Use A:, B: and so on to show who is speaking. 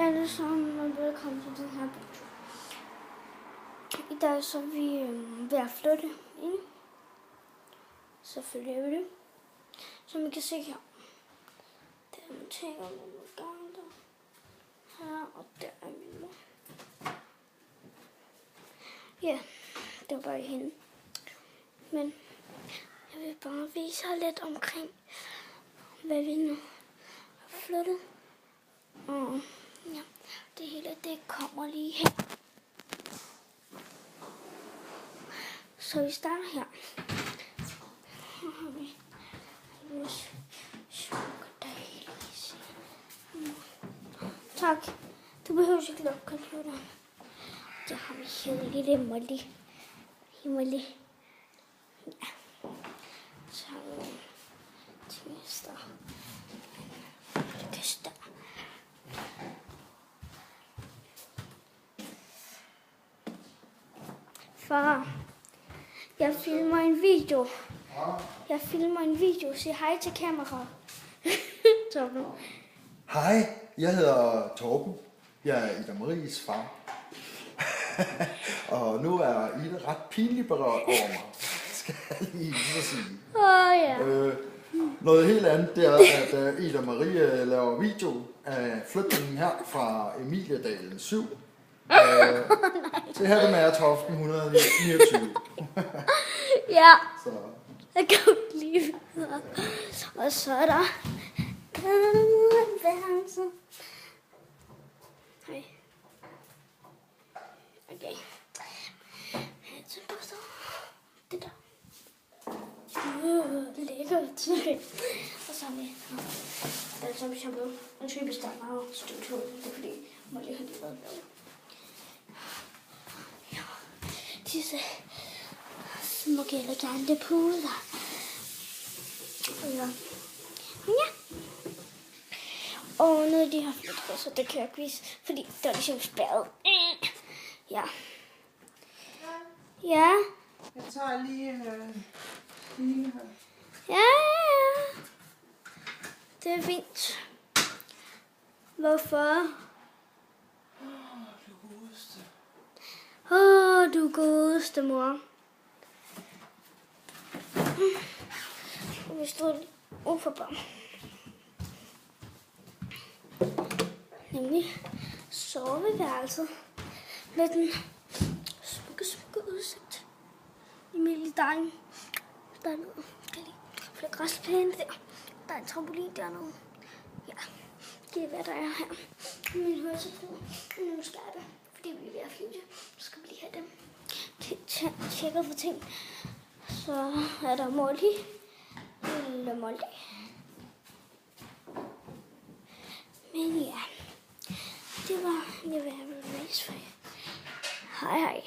A: alle sammen, og velkommen til den her video. I dag så er vi ved at flytte ind. Selvfølgelig er vi det. Som I kan se her. Der er min ting og min gang der. Her, og der er min mor. Ja, det var bare hende. Men jeg vil bare vise jer lidt omkring, hvad vi nu har flyttet. Og ja, det hele det kommer lige her. Så vi starter her. Her har vi vores chokodejlige. Tak. Du behøver ikke lukke computeren. Der har vi her lille Molly. Molly. Ja. Så har vi tjenester. Orkester. Far, jeg filmer en video. Jeg filmer en video. Sig hej til kameraet. Torben.
B: Hej, jeg hedder Torben. Jeg er Ida Maries far. Og nu er Ida ret pinligt berørt over mig, skal jeg lige sige.
A: Ja.
B: Noget helt andet, det er, at Ida Marie laver video af flytningen her fra Emiliedalen 7 til Hattemærtoften 129.
A: Ja.
B: Så.
A: Jeg kan lige videre. Og så er der værelse. Hej. Okay. Det der. Lækkert. Og så har vi som shampoo. En typisk der er meget støvtøj. Det er fordi Molly har lige været med. Ja. Disse smukke elegante puder. Ja. Og noget de har flyttet, så det kan jeg ikke vise, fordi det var ligesom spærret. Ja. Ja.
C: Jeg tager lige her.
A: Ja. Det er fint. Hvorfor?
C: Du godeste.
A: Du godeste, mor. Vi stod udenfor bare. Nemlig soveværelset med den smukke udsigt. Emiliedalen. Der er noget. Flere græsplæne der. Der er en trampolin dernede. Ja, det er hvad der er her. Min høretelefoner. Nu skal jeg det, fordi vi er ved at flyve det. Så skal vi lige have dem. Tjekket for ting. Så er der Molly. Lille Molly. Men ja, det var, jeg vil have vist for jer. Hej hej.